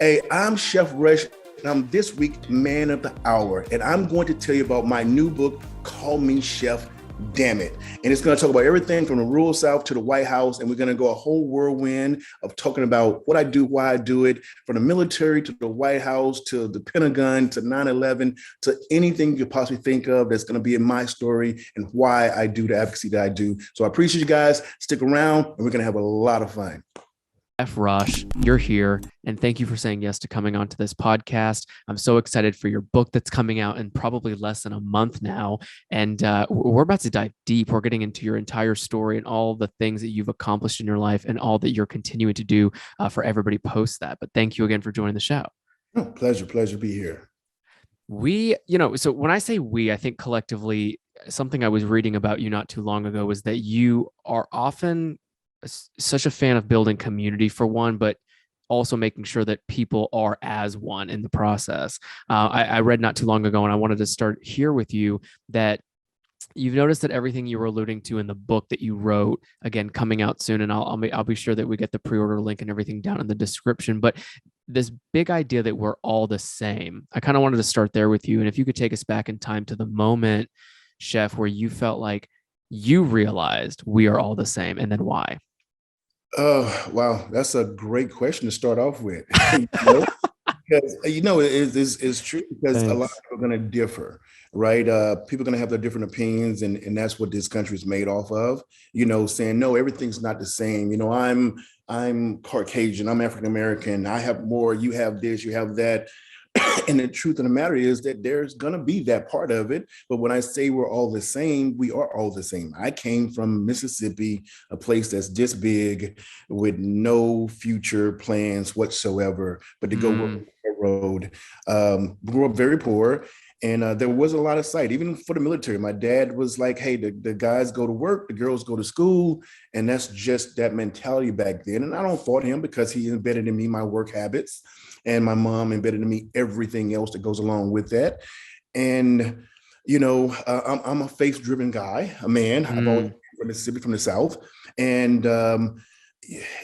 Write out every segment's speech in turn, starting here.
Hey, I'm Chef Rush, and I'm this week Man of the Hour, and I'm going to tell you about my new book, Call Me Chef, Damn It. And it's going to talk about everything from the rural South to the White House, and we're going to go a whole whirlwind of talking about what I do, why I do it, from the military to the White House to the Pentagon to 9/11 to anything you could possibly think of that's going to be in my story and why I do the advocacy that I do. So I appreciate you guys. Stick around, and we're going to have a lot of fun. F. Rush, you're here, and thank you for saying yes to coming onto this podcast. I'm so excited for your book that's coming out in probably less than a month now, and we're about to dive deep. We're getting into your entire story and all the things that you've accomplished in your life and all that you're continuing to do for everybody post that. But thank you again for joining the show. Oh, pleasure to be here. So when I say we, I think collectively, something I was reading about you not too long ago was that you are often such a fan of building community for one, but also making sure that people are as one in the process. I read not too long ago, and I wanted to start here with you that you've noticed that everything you were alluding to in the book that you wrote, again, coming out soon, and I'll be sure that we get the pre-order link and everything down in the description. But this big idea that we're all the same, I kind of wanted to start there with you. And if you could take us back in time to the moment, Chef, where you felt like you realized we are all the same, and then why? Oh, wow. That's a great question to start off with. Because it's true because a lot of Thanks. people are going to differ, right? People are going to have their different opinions, and that's what this country is made off of. Saying no, everything's not the same. I'm Caucasian, I'm African American, I have more, you have this, you have that. And the truth of the matter is that there's going to be that part of it. But when I say we're all the same, we are all the same. I came from Mississippi, a place that's this big with no future plans whatsoever, but to go work on the road. Grew up very poor. And there was a lot of sight, even for the military. My dad was like, hey, the guys go to work, the girls go to school. And that's just that mentality back then. And I don't fault him because he embedded in me my work habits. And my mom embedded in me everything else that goes along with that. And, I'm a faith-driven guy, a man. I've always been from Mississippi, from the South. And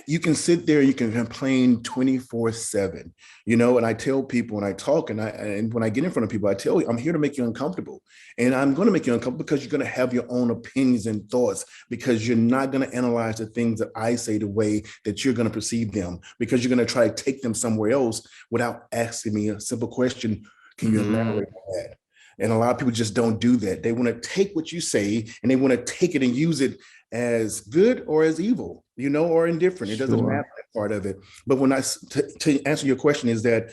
you can sit there, you can complain 24/7, and I tell people when I talk and when I get in front of people, I tell you, I'm here to make you uncomfortable. And I'm going to make you uncomfortable because you're going to have your own opinions and thoughts, because you're not going to analyze the things that I say the way that you're going to perceive them, because you're going to try to take them somewhere else without asking me a simple question. Can you elaborate on that? And a lot of people just don't do that. They want to take what you say and they want to take it and use it as good or as evil, or indifferent. It doesn't matter that part of it. But to answer your question is that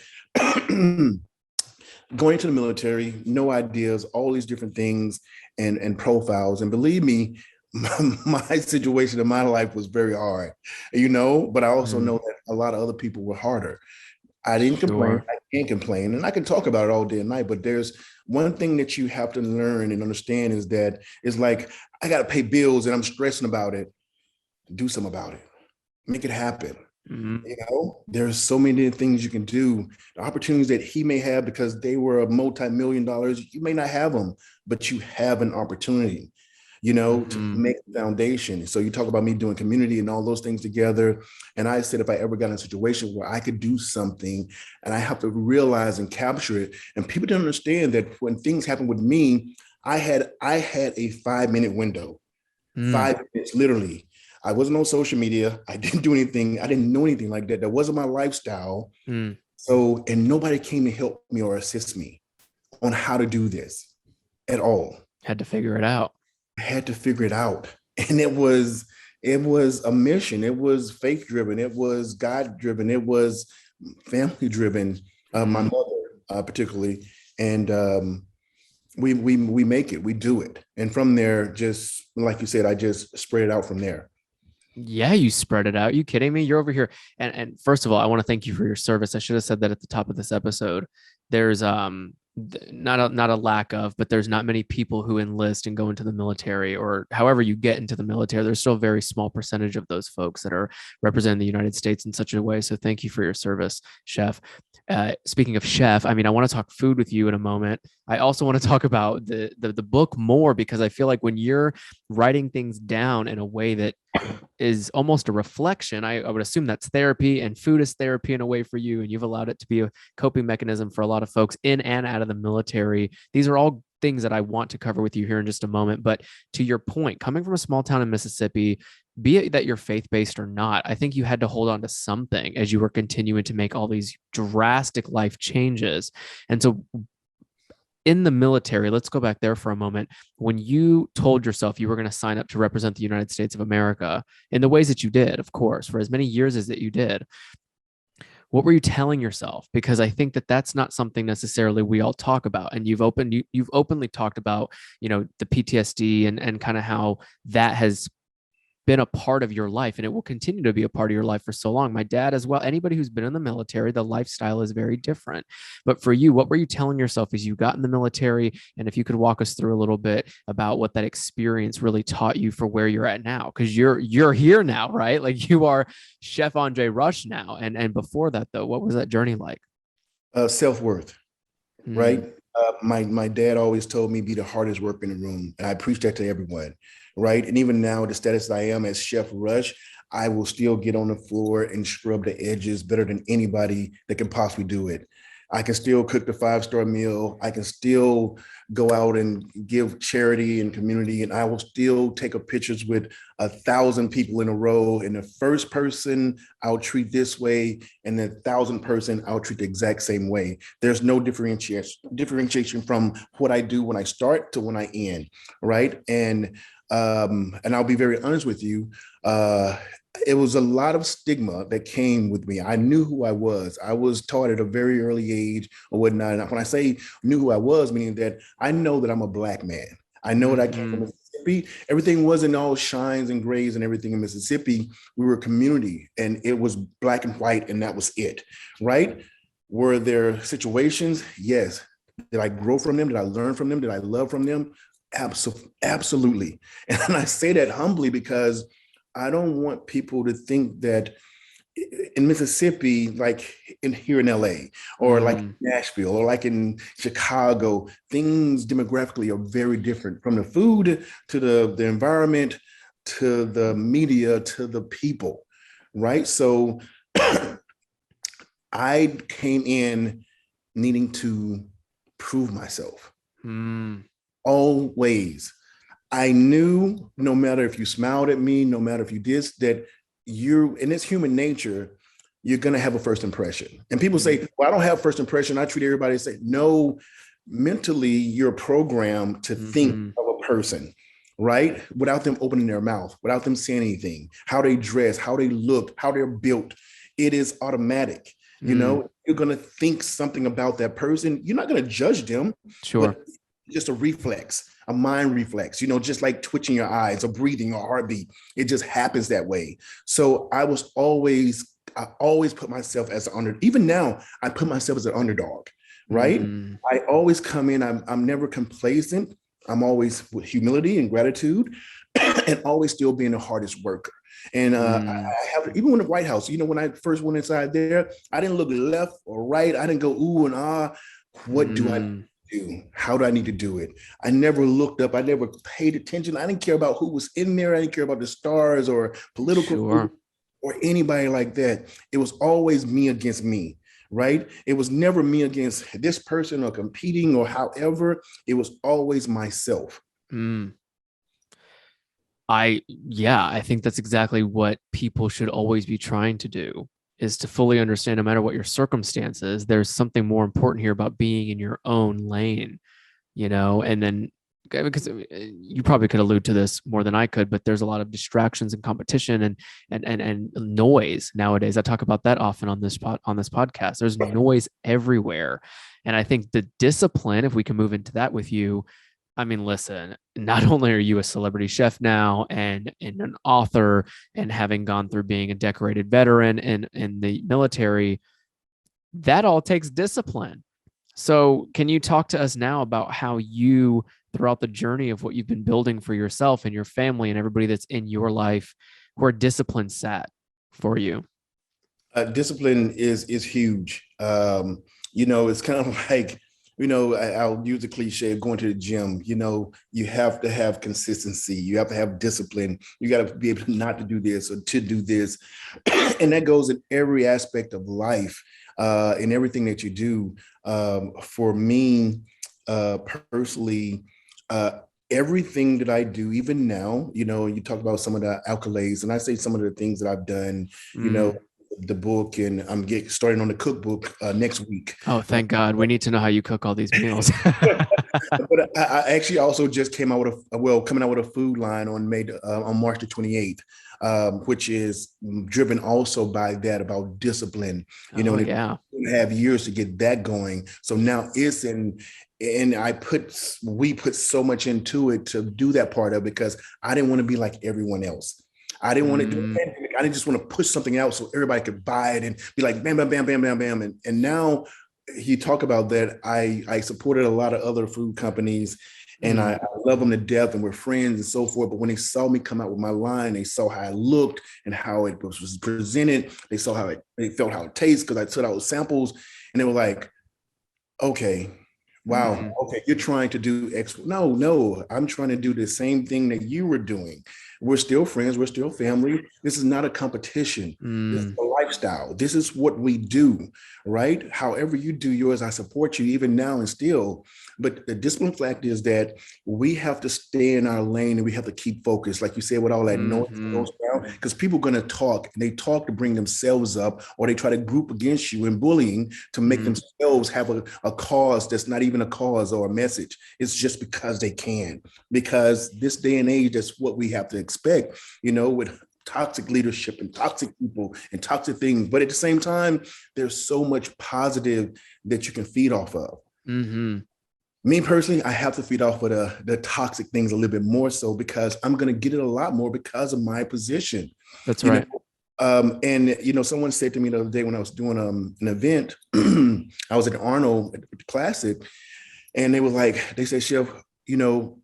going to the military, no ideas, all these different things and profiles. And believe me, my situation in my life was very hard, but I also know that a lot of other people were harder. I didn't complain. I can't complain. And I can talk about it all day and night, but there's one thing that you have to learn and understand is that it's like, I got to pay bills and I'm stressing about it. Do something about it. Make it happen. There's so many things you can do. The opportunities that he may have because they were a multi-million dollars, you may not have them, but you have an opportunity. To make the foundation. So you talk about me doing community and all those things together. And I said, if I ever got in a situation where I could do something and I have to realize and capture it, and people don't understand that when things happen with me, I had a 5-minute window, 5 minutes, literally. I wasn't on social media. I didn't do anything. I didn't know anything like that. That wasn't my lifestyle. So, and nobody came to help me or assist me on how to do this at all. Had to figure it out. I had to figure it out. And it was a mission. It was faith driven. It was God driven. It was family driven. My mother, particularly. And we make it, we do it. And from there, just like you said, I just spread it out from there. Yeah, you spread it out. You kidding me? You're over here. And first of all, I want to thank you for your service. I should have said that at the top of this episode. There's not a lack of, but there's not many people who enlist and go into the military, or however you get into the military. There's still a very small percentage of those folks that are representing the United States in such a way. So thank you for your service, Chef. Speaking of Chef, I mean, I want to talk food with you in a moment. I also want to talk about the book more, because I feel like when you're writing things down in a way that is almost a reflection. I would assume that's therapy, and food is therapy in a way for you. And you've allowed it to be a coping mechanism for a lot of folks in and out of the military. These are all things that I want to cover with you here in just a moment. But to your point, coming from a small town in Mississippi, be it that you're faith based or not, I think you had to hold on to something as you were continuing to make all these drastic life changes. And so in the military, let's go back there for a moment. When you told yourself you were going to sign up to represent the United States of America in the ways that you did, of course, for as many years as that you did, what were you telling yourself? Because I think that that's not something necessarily we all talk about. And you've openly talked about, the PTSD and kind of how that has been a part of your life, and it will continue to be a part of your life for so long. My dad as well. Anybody who's been in the military, the lifestyle is very different. But for you, what were you telling yourself as you got in the military? And if you could walk us through a little bit about what that experience really taught you for where you're at now, because you're here now, right? Like you are Chef Andre Rush now. And before that, though, what was that journey like? Self-worth, Mm, right? My dad always told me be the hardest worker in the room, and I preach that to everyone, right? And even now, the status I am as Chef Rush, I will still get on the floor and scrub the edges better than anybody that can possibly do it. I can still cook the five-star meal. I can still go out and give charity and community, and I will still take a pictures with 1,000 people in a row. And the first person I'll treat this way, and the 1,000th person I'll treat the exact same way. There's no differentiation from what I do when I start to when I end, right? And I'll be very honest with you. It was a lot of stigma that came with me. I knew who I was. I was taught at a very early age or whatnot. And when I say knew who I was, meaning that I know that I'm a Black man. I know that I came from mm-hmm, Mississippi. Everything wasn't all shines and grays and everything in Mississippi. We were a community, and it was Black and white, and that was it, right? Were there situations? Yes. Did I grow from them? Did I learn from them? Did I love from them? Absolutely. And I say that humbly because I don't want people to think that in Mississippi, like in here in LA, or like mm, Nashville, or like in Chicago, things demographically are very different, from the food to the environment to the media to the people, right? So I came in needing to prove myself mm, always. I knew no matter if you smiled at me, no matter if you did, that you're, and it's human nature, you're going to have a first impression. And people mm, say, well, I don't have first impression. I treat everybody the same. No, mentally, you're programmed to think mm-hmm, of a person, right? Without them opening their mouth, without them saying anything, how they dress, how they look, how they're built. It is automatic. mm, You're going to think something about that person. You're not going to judge them, sure. but just a reflex, a mind reflex, just like twitching your eyes or breathing or heartbeat. It just happens that way. So I always put myself as an under, even now, I put myself as an underdog, right? Mm, I always come in, I'm never complacent. I'm always with humility and gratitude and always still being the hardest worker. And mm, I have, even when the White House, when I first went inside there, I didn't look left or right. I didn't go, ooh and ah. What do I mm, do? How do I need to do it? I never looked up. I never paid attention. I didn't care about who was in there. I didn't care about the stars or political sure. or anybody like that. It was always me against me, right? It was never me against this person or competing or however. It was always myself. Mm. Yeah, I think that's exactly what people should always be trying to do, is to fully understand no matter what your circumstances, there's something more important here about being in your own lane, and then because you probably could allude to this more than I could, but there's a lot of distractions and competition and noise nowadays. I talk about that often on this podcast. There's noise everywhere. And I think the discipline, if we can move into that with you, I mean, listen, not only are you a celebrity chef now and an author, and having gone through being a decorated veteran in the military, that all takes discipline. So, can you talk to us now about how you, throughout the journey of what you've been building for yourself and your family and everybody that's in your life, where discipline sat for you? Discipline is huge. It's kind of like I'll use the cliche of going to the gym. You have to have consistency. You have to have discipline. You got to be able to not to do this or to do this. And that goes in every aspect of life, in everything that you do. For me, personally, uh, everything that I do, even now, you talk about some of the accolades, and I say some of the things that I've done, you know, Mm. the book, and I'm getting starting on the cookbook next week. Oh, thank God. We need to know how you cook all these meals. But I actually also just came out with coming out with a food line on March the 28th, which is driven also by that about discipline. Oh, And it yeah. have years to get that going. So now and we put so much into it to do that part of it because I didn't want to be like everyone else. I didn't want to do Mm, it. I didn't just want to push something out so everybody could buy it and be like, bam, bam, bam, bam, bam, bam. And now you talk about that. I supported a lot of other food companies and mm, I love them to death and we're friends and so forth. But when they saw me come out with my line, they saw how I looked and how it was presented. They saw they felt how it tastes because I took out samples and they were like, okay, wow, mm, okay, you're trying to do X. No, no, I'm trying to do the same thing that you were doing. We're still friends, we're still family. This is not a competition. This is mm. a lifestyle. This is what we do, right? However you do yours, I support you even now and still. But the discipline fact is that we have to stay in our lane and we have to keep focused, like you said, with all that noise that Hmm. goes around, because people are going to talk and they talk to bring themselves up or they try to group against you in bullying to make Mm, themselves have a cause that's not even a cause or a message. It's just because they can. Because this day and age, that's what we have to expect, with toxic leadership and toxic people and toxic things. But at the same time, there's so much positive that you can feed off of. hmm. Me personally, I have to feed off of the toxic things a little bit more so because I'm going to get it a lot more because of my position. That's You know, right. and someone said to me the other day when I was doing an event, I was at Arnold at the Classic, and they said, Chef,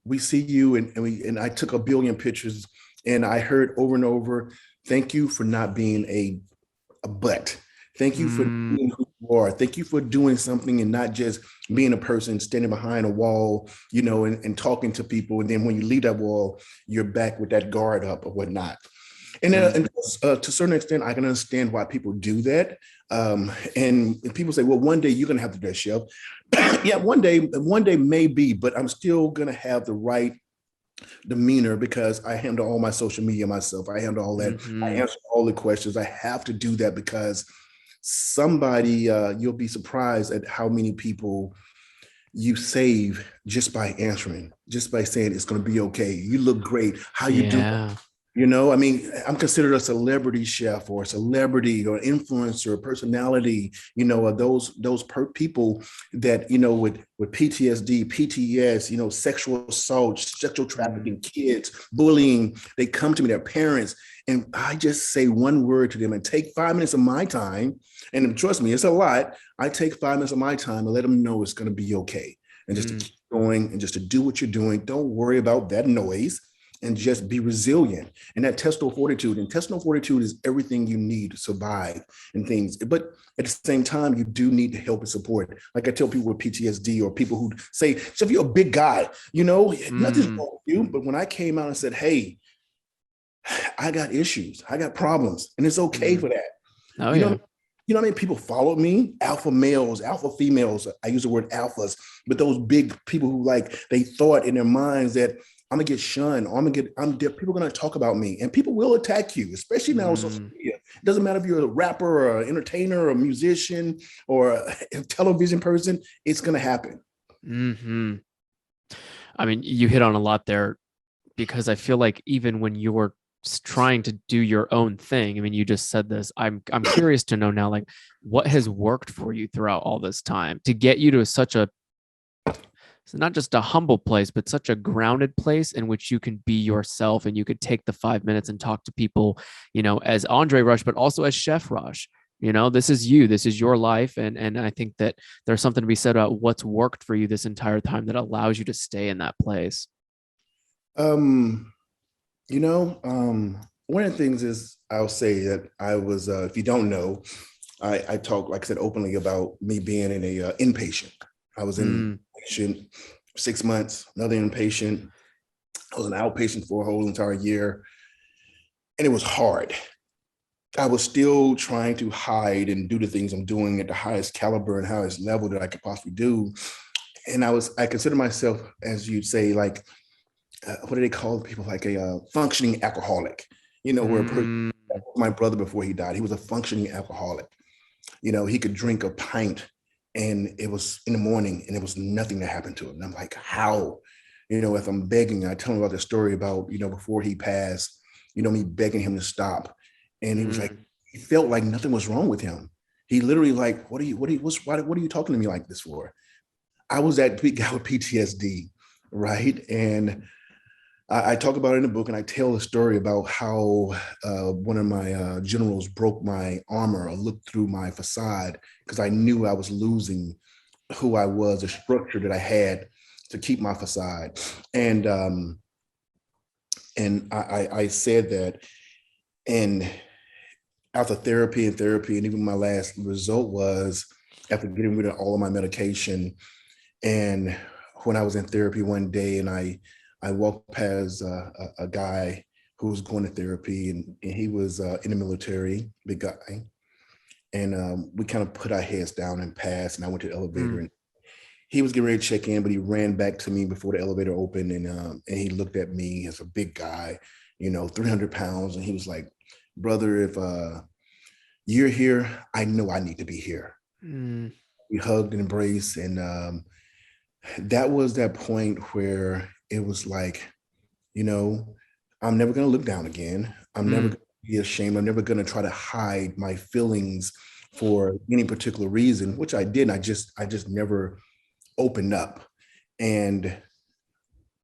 we see you, and I took a billion pictures, and I heard over and over, thank you for not being a butt. Thank you for Mm, being who you are. Thank you for doing something and not just being a person standing behind a wall, and talking to people. And then when you leave that wall, you're back with that guard up or whatnot. mm, And to a certain extent, I can understand why people do that. And people say, well, one day you're going to have to dress chef. Yeah, one day maybe, but I'm still going to have the right demeanor because I handle all my social media myself. I handle all that. I hmm. answer all the questions. I have to do that because you'll be surprised at how many people you save just by answering, just by saying it's going to be okay. You look great. How you do? Yeah. I mean, I'm considered a celebrity chef or a celebrity or influencer, personality, of people that, with PTSD, PTS, sexual assault, sexual Mm, trafficking, kids, bullying, they come to me, their parents, and I just say one word to them and take 5 minutes of my time. And trust me, it's a lot. I take 5 minutes of my time and let them know it's going to be okay. And just to mm, keep going and just to do what you're doing. Don't worry about that noise and just be resilient. And that intestinal fortitude is everything you need to survive and things. But at the same time, you do need to help and support. Like I tell people with PTSD or people who say, so if you're a big guy, nothing's mm. wrong with you. But when I came out and said, hey, I got issues, I got problems, and it's okay Mm. for that. Oh, You know, yeah. how many people followed me? Alpha males, alpha females. I use the word alphas, but those big people who they thought in their minds that I'm gonna get shunned, or people are gonna talk about me, and people will attack you, especially now on social Mm, media. It doesn't matter if you're a rapper or an entertainer or a musician or a television person, it's gonna happen. hmm. I mean, you hit on a lot there because I feel like even when you're trying to do your own thing, I mean, you just said this. I'm curious to know now, like, what has worked for you throughout all this time to get you to such a so not just a humble place, but such a grounded place in which you can be yourself and you could take the 5 minutes and talk to people, as Andre Rush, but also as Chef Rush. This is you, this is your life. And I think that there's something to be said about what's worked for you this entire time that allows you to stay in that place. Um, one of the things is I'll say that I was, if you don't know, I talk, like I said, openly about me being in a inpatient. I was Mm, inpatient 6 months, another inpatient. I was an outpatient for a whole entire year, and it was hard. I was still trying to hide and do the things I'm doing at the highest caliber and highest level that I could possibly do. And I consider myself, as you'd say, like, what do they call people, like a functioning alcoholic, where a person, mm, my brother before he died, he was a functioning alcoholic. He could drink a pint and it was in the morning and it was nothing that happened to him. And I'm like, how? If I'm begging, I tell him about the story about, before he passed, me begging him to stop. And he was like, mm, he felt like nothing was wrong with him. He literally like, what are you talking to me like this for? I was that big guy with PTSD, right? And I talk about it in the book, and I tell a story about how one of my generals broke my armor or looked through my facade because I knew I was losing who I was, the structure that I had to keep my facade. And I said that, and after therapy, and even my last result was after getting rid of all of my medication. And when I was in therapy one day, and I walked past a guy who was going to therapy, and he was in the military, big guy. And we kind of put our heads down and passed. And I went to the elevator, mm. and he was getting ready to check in, but he ran back to me before the elevator opened, and he looked at me as a big guy, 300 pounds, and he was like, "Brother, if you're here, I know I need to be here." Mm, We hugged and embraced, and that was that point where it was like, you know, I'm never going to look down again. I'm never mm, going to be ashamed. I'm never going to try to hide my feelings for any particular reason, which I did. I just never opened up. And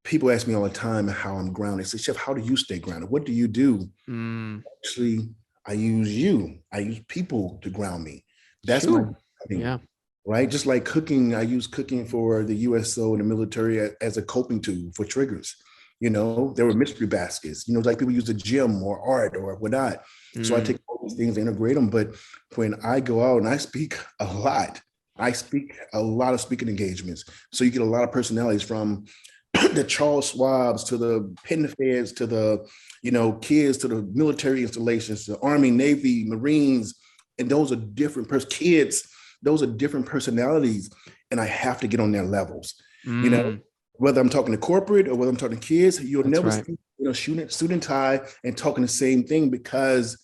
people ask me all the time how I'm grounded. They say, Chef, how do you stay grounded? What do you do? mm. Actually, I use you. I use people to ground me. That's my Shoo. thing, Yeah. right? Just like cooking, I use cooking for the USO and the military as a coping tool for triggers. There were mystery baskets, like people use the gym or art or whatnot. So I Mm, take all these things, integrate them. But when I go out and I speak a lot, I speak a lot of speaking engagements. So you get a lot of personalities from the Charles Schwabs to the Penn Feds to the, kids to the military installations, the Army, Navy, Marines, and those are different kids. Those are different personalities, and I have to get on their levels. You know, mm. whether I'm talking to corporate or whether I'm talking to kids, you'll That's never right. see, student tie and talking the same thing because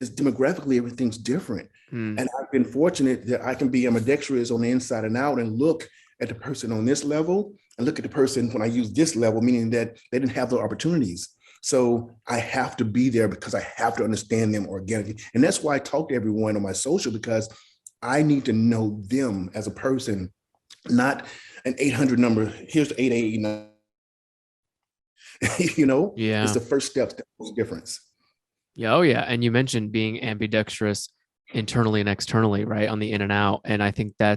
it's demographically everything's different. Mm, And I've been fortunate that I can be ambidextrous on the inside and out and look at the person on this level and look at the person when I use this level, meaning that they didn't have the opportunities. So I have to be there because I have to understand them organically. And that's why I talk to everyone on my social, because I need to know them as a person, not an 800 number. Here's the 889. It's yeah. the first step to the difference. Yeah. Oh, yeah. And you mentioned being ambidextrous internally and externally, right? On the in and out. And I think I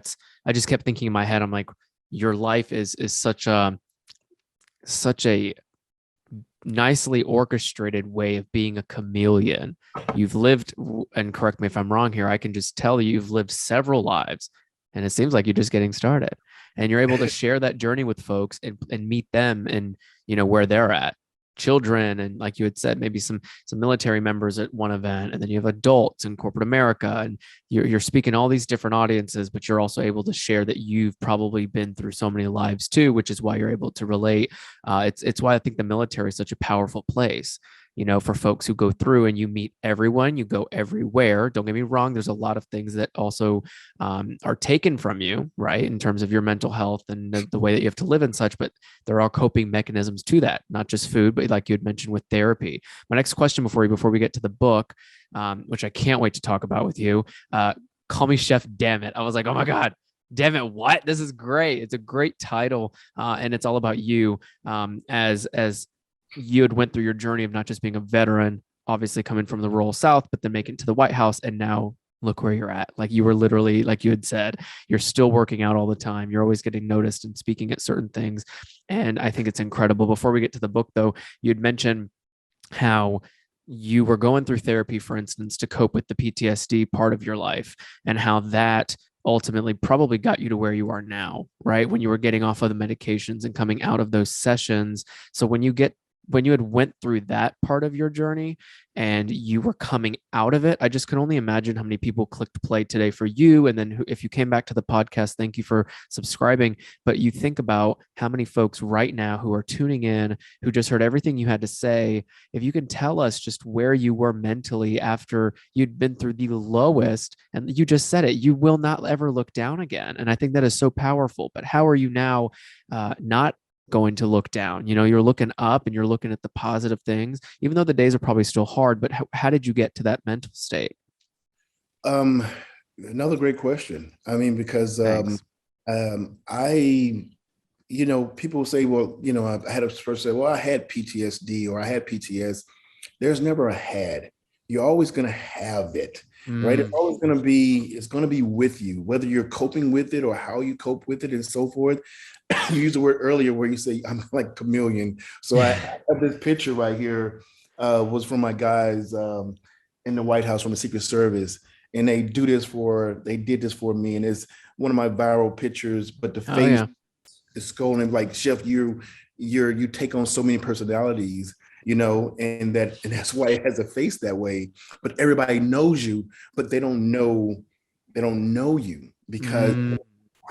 just kept thinking in my head, I'm like, your life is such a nicely orchestrated way of being a chameleon. You've lived, and correct me if I'm wrong here, I can just tell you've lived several lives, and it seems like you're just getting started. And you're able to share that journey with folks and meet them and where they're at. Children and, like you had said, maybe some military members at one event, and then you have adults in corporate America, and you're speaking all these different audiences, but you're also able to share that you've probably been through so many lives too, which is why you're able to relate. It's why I think the military is such a powerful place, for folks who go through, and you meet everyone, you go everywhere. Don't get me wrong. There's a lot of things that also are taken from you, right? In terms of your mental health and the way that you have to live and such, but there are coping mechanisms to that, not just food, but like you had mentioned with therapy. My next question before we get to the book, which I can't wait to talk about with you, call me Chef, damn it. I was like, oh my God, damn it, what? This is great. It's a great title, and it's all about you, as you had went through your journey of not just being a veteran, obviously coming from the rural South, but then making it to the White House, and now look where you're at. Like, you were literally, like you had said, you're still working out all the time. You're always getting noticed and speaking at certain things, and I think it's incredible. Before we get to the book, though, you'd mentioned how you were going through therapy, for instance, to cope with the PTSD part of your life, and how that ultimately probably got you to where you are now, right? When you were getting off of the medications and coming out of those sessions. So when you had went through that part of your journey and you were coming out of it, I just can only imagine how many people clicked play today for you. And then if you came back to the podcast, thank you for subscribing. But you think about how many folks right now who are tuning in, who just heard everything you had to say. If you can tell us just where you were mentally after you'd been through the lowest, and you just said it, you will not ever look down again. And I think that is so powerful. But how are you now, not going to look down? You're looking up and you're looking at the positive things, even though the days are probably still hard. But how did you get to that mental state? Um, Another great question. I mean, because Thanks. I, people say, well, I had a person say, well, I had PTSD or I had PTS. There's never a had. You're always going to have it, right? It's Mm, always going to be, it's going to be with you, whether you're coping with it or how you cope with it and so forth. You used the word earlier where you say, I'm like chameleon. So I have this picture right here, was from my guys in the White House from the Secret Service. And they did this for me. And it's one of my viral pictures, but the oh face yeah. is scrolling like, Chef, you take on so many personalities, and that's why it has a face that way. But everybody knows you, but they don't know you because Mm,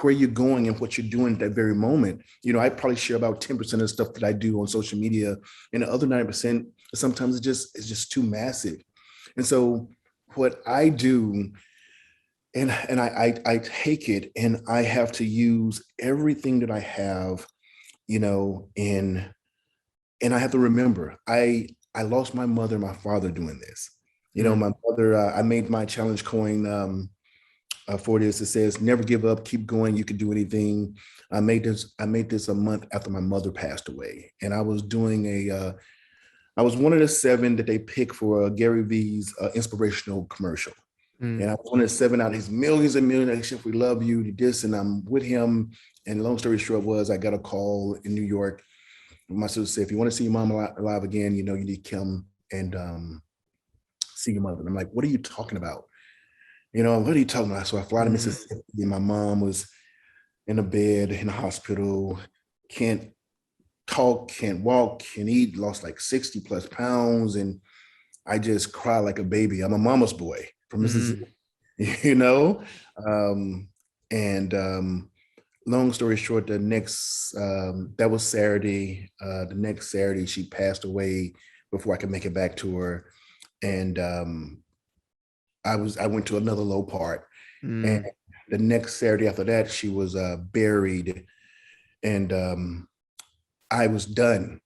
where you're going and what you're doing at that very moment. I probably share about 10% of the stuff that I do on social media, and the other 90%, sometimes it's just too massive. And so what I do, and I take it and I have to use everything that I have, and I have to remember I lost my mother and my father doing this. mm, My mother, I made my challenge coin for this. It says, never give up, keep going, you can do anything. I made this a month after my mother passed away. And I was one of the 7 that they picked for Gary Vee's inspirational commercial. mm, And I was one of the 7 out of his millions and millions. Chef, we love you, you this, and I'm with him. And long story short was I got a call in New York. My sister said, if you want to see your mom alive again, you need to come and see your mother. And I'm like, what are you talking about? What are you talking about? So I fly to mm, Mississippi. My mom was in a bed in the hospital, can't talk, can't walk, can't eat, lost like 60 plus pounds. And I just cry like a baby. I'm a mama's boy from Mississippi, mm, you know? Um, and long story short, that was Saturday. The next Saturday, she passed away before I could make it back to her. And I went to another low part. And mm, the next Saturday after that, she was buried. And I was done.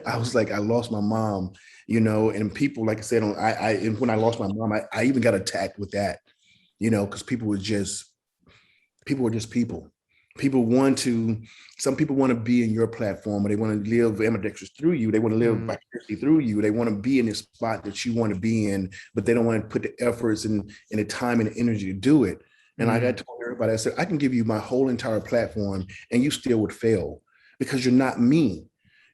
I was like, I lost my mom, and people, like I said, and when I lost my mom, I even got attacked with that, because people were just people. People want to, some people want to be in your platform, or they want to live ambidextrous through you. They want to live mm, vicariously through you. They want to be in this spot that you want to be in, but they don't want to put the efforts and the time and the energy to do it. And like I mm, told everybody, I said, I can give you my whole entire platform and you still would fail because you're not me.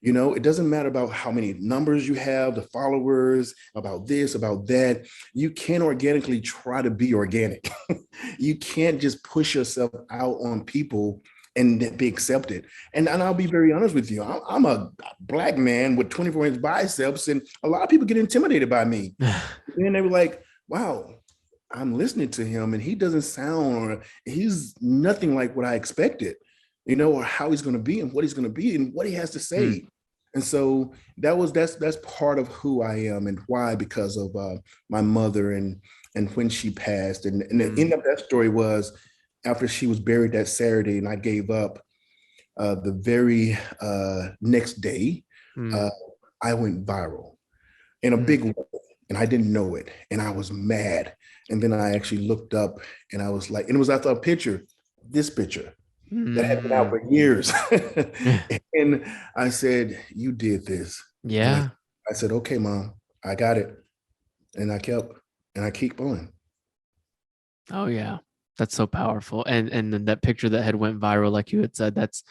It doesn't matter about how many numbers you have, the followers, about this, about that. You can't organically try to be organic. You can't just push yourself out on people and be accepted. And I'll be very honest with you. I'm a black man with 24-inch biceps, and a lot of people get intimidated by me. And they were like, wow, I'm listening to him and he doesn't sound, or he's nothing like what I expected, or how he's going to be and what he's going to be and what he has to mm, say. And so that's part of who I am and why, because of my mother and when she passed. And the end mm, of that story was after she was buried that Saturday and I gave up, the very next day, mm, uh, I went viral in a mm, big way, and I didn't know it, and I was mad. And then I actually looked up, and I was like, and it was after a picture, this picture that had been out mm. for years, and I said, "You did this," and Yeah. I said, "Okay, mom, I got it," and I keep going. Oh yeah. That's so powerful. And then that picture that had went viral, like you had said, that's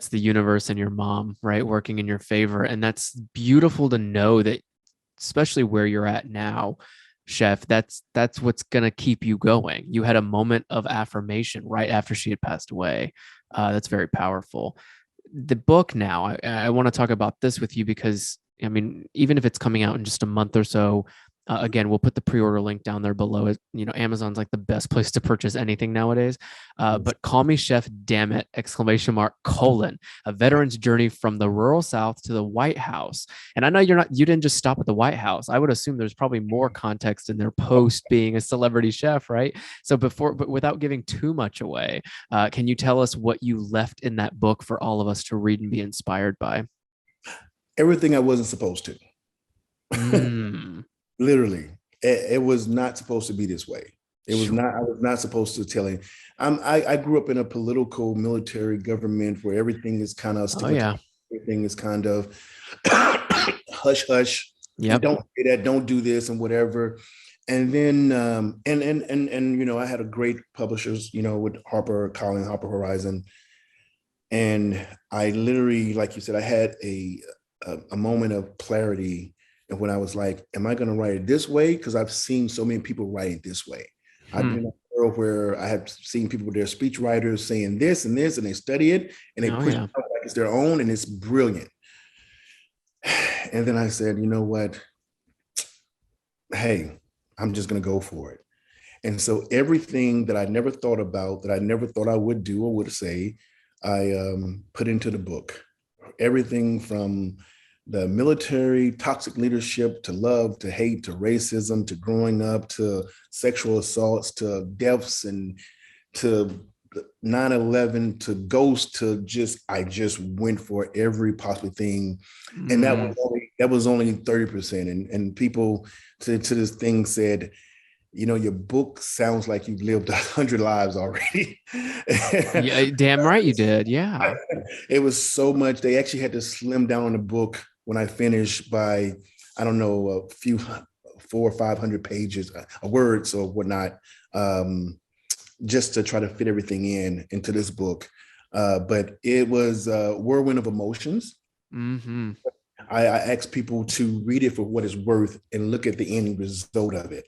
the universe and your mom, right? Working in your favor. And that's beautiful to know that, especially where you're at now, chef, that's what's gonna keep you going. You had a moment of affirmation right after she had passed away. That's very powerful. The book now, I want to talk about this with you because I mean, even if it's coming out in just a month or so, again, we'll put the pre-order link down there below. It, you know, Amazon's like the best place to purchase anything nowadays. But call me chef, damn it! Exclamation mark colon a veteran's journey from the rural South to the White House. And I know you didn't just stop at the White House. I would assume there's probably more context in their post being a celebrity chef, right? So but without giving too much away, can you tell us what you left in that book for all of us to read and be inspired by? Everything I wasn't supposed to. Mm. Literally, it was not supposed to be this way. It was Sure. not. I was not supposed to tell him. I grew up in a political military government where everything is kind of Oh stigmatized. yeah. Everything is kind of hush hush. And Yep. don't say that. Don't do this and whatever. And then and I had a great publishers. With Harper Collins, Harper Horizon, and I literally, like you said, I had a moment of clarity, and when I was like, "Am I going to write it this way?" Because I've seen so many people write it this way. I've Hmm. been in a world where I have seen people with their speech writers saying this and this, and they study it and they Oh push it yeah. out like it's their own, and it's brilliant. And then I said, you know what? Hey, I'm just going to go for it. And so everything that I never thought about, that I never thought I would do or would say, I put into the book. Everything from the military, toxic leadership, to love, to hate, to racism, to growing up, to sexual assaults, to deaths, and to 9/11, to ghosts, to I just went for every possible thing. And Mm. that was only 30%. And people to this thing said, your book sounds like you've lived 100 lives already. Yeah, damn right you did. Yeah. It was so much. They actually had to slim down the book when I finished by, I don't know, a few 400 or 500 pages, words or whatnot, just to try to fit everything into this book. But it was a whirlwind of emotions. Hmm. I asked people to read it for what it's worth and look at the end result of it.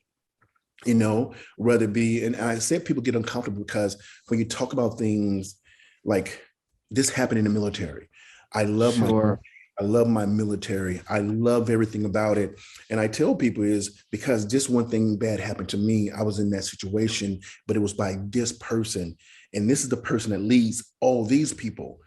Rather be, and I said people get uncomfortable because when you talk about things like this happened in the military, I love my Sure. I love my military. I love everything about it. And I tell people is because just one thing bad happened to me. I was in that situation, but it was by this person. And this is the person that leads all these people.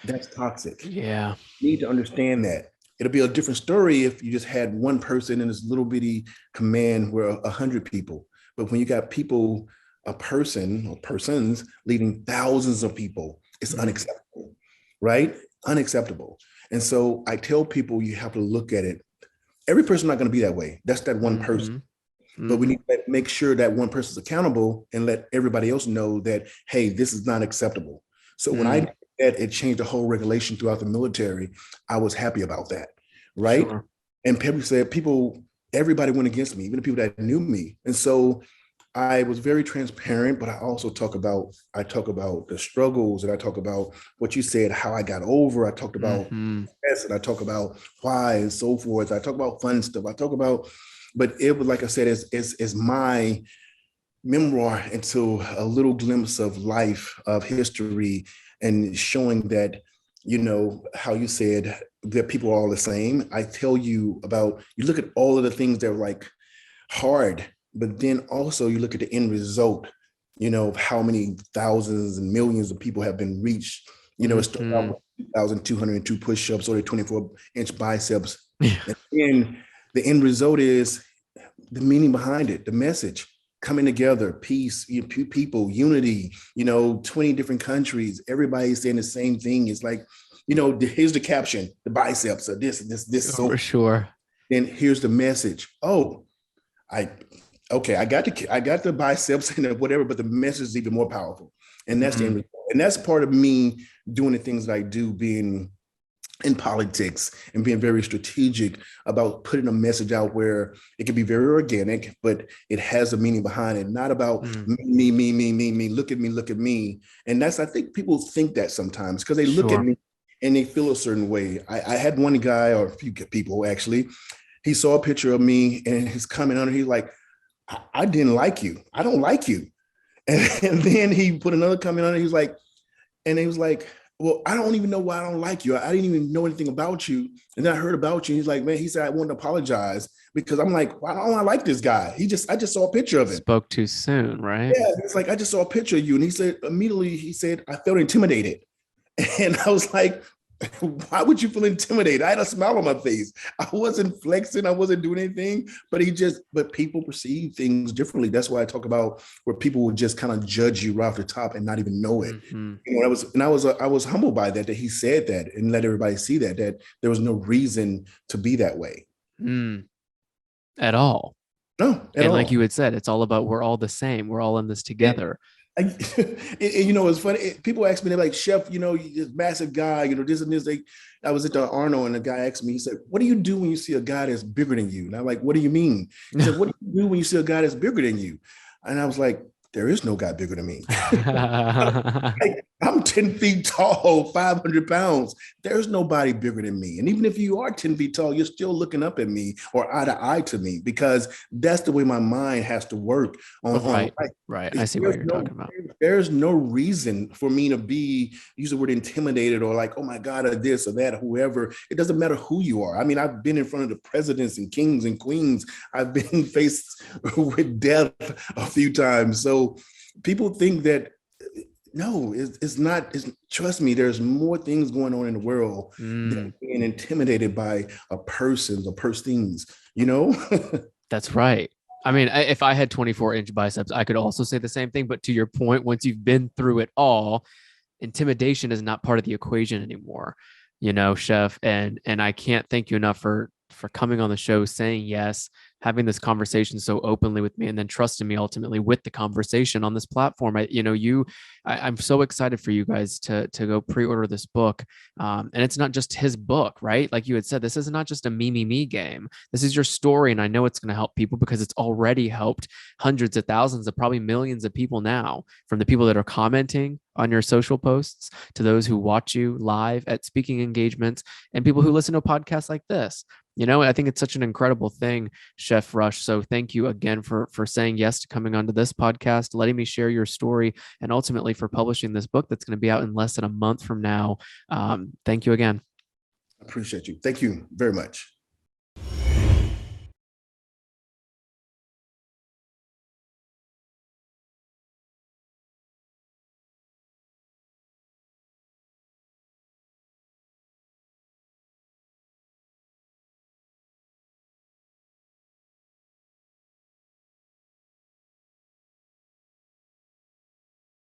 That's toxic. Yeah. You need to understand that. It'll be a different story if you just had one person in this little bitty command where 100 people. But when you got people, a person or persons leading thousands of people, it's Mm. unacceptable, right? Unacceptable. And so I tell people you have to look at it. Every person's not going to be that way. That's that one person. Hmm. But we Hmm. need to make sure that one person's accountable and let everybody else know that, hey, this is not acceptable. So when I Mm. did that, it changed the whole regulation throughout the military. I was happy about that. Right. Sure. And everybody went against me, even the people that knew me. And so I was very transparent, but I talk about the struggles, and I talk about what you said, how I got over. I talked about Hmm. yes, and I talk about why and so forth. I talk about fun stuff. But it was like I said, it's my memoir into a little glimpse of life, of history, and showing that, how you said that people are all the same. I tell you about, you look at all of the things that are like hard, but then also you look at the end result, of how many thousands and millions of people have been reached. It started out Hmm. with 2,202 push-ups or the 24-inch biceps. Yeah. And then the end result is the meaning behind it, the message, coming together, peace, people, unity, 20 different countries, everybody saying the same thing. It's like, here's the caption, the biceps of this, so For sure. then here's the message. Oh, I okay, I got the biceps and the whatever, but the message is even more powerful. And that's the end Mm. result. And that's part of me doing the things that I do, being in politics and being very strategic about putting a message out where it can be very organic, but it has a meaning behind it, not about Mm. me, look at me. And I think people think that sometimes because they look at Sure. me and they feel a certain way. I had one guy, or a few people actually, he saw a picture of me and his comment on it, he's like, I didn't like you. I don't like you. And then he put another comment on it. He was like, well, I don't even know why I don't like you. I didn't even know anything about you. And then I heard about you. He's like, man, he said, I want to apologize because I'm like, why don't I like this guy? I just saw a picture of him. Spoke too soon, right? Yeah. It's like, I just saw a picture of you. And he said, immediately, he said, I felt intimidated. And I was like, why would you feel intimidated? I had a smile on my face. I wasn't flexing. I wasn't doing anything, but people perceive things differently. That's why I talk about where people would just kind of judge you right off the top and not even know it. Mm-hmm. I was humbled by that he said that and let everybody see that there was no reason to be that way. Mm, at all. No, at And like all. you had said, it's all about we're all the same. We're all in this together. I, it's funny. People ask me, they're like, Chef, you're this massive guy, this and this. I was at the Arnold and the guy asked me, he said, what do you do when you see a guy that's bigger than you? And I'm like, what do you mean? He said, what do you do when you see a guy that's bigger than you? And I was like, there is no guy bigger than me. Like, I'm 10 feet tall, 500 pounds. There's nobody bigger than me. And even if you are 10 feet tall, you're still looking up at me or eye to eye to me because that's the way my mind has to work on Right. life. Right. I see what you're talking about. There's no reason for me to use the word intimidated or like, oh my God, or this or that, or whoever. It doesn't matter who you are. I mean, I've been in front of the presidents and kings and queens. I've been faced with death a few times. So people think that no, it's not. Trust me, there's more things going on in the world than being intimidated by a person's or persons, That's right. I mean, if I had 24-inch biceps, I could also say the same thing. But to your point, once you've been through it all, intimidation is not part of the equation anymore, Chef. And I can't thank you enough for coming on the show, saying yes, having this conversation so openly with me, and then trusting me ultimately with the conversation on this platform. I'm so excited for you guys to go pre-order this book. And it's not just his book, right? Like you had said, this is not just a me game. This is your story. And I know it's going to help people because it's already helped hundreds of thousands of probably millions of people now, from the people that are commenting on your social posts to those who watch you live at speaking engagements and people who listen to podcasts like this. I think it's such an incredible thing, Chef Rush. So thank you again for saying yes to coming onto this podcast, letting me share your story, and ultimately for publishing this book that's going to be out in less than a month from now. Thank you again. I appreciate you. Thank you very much.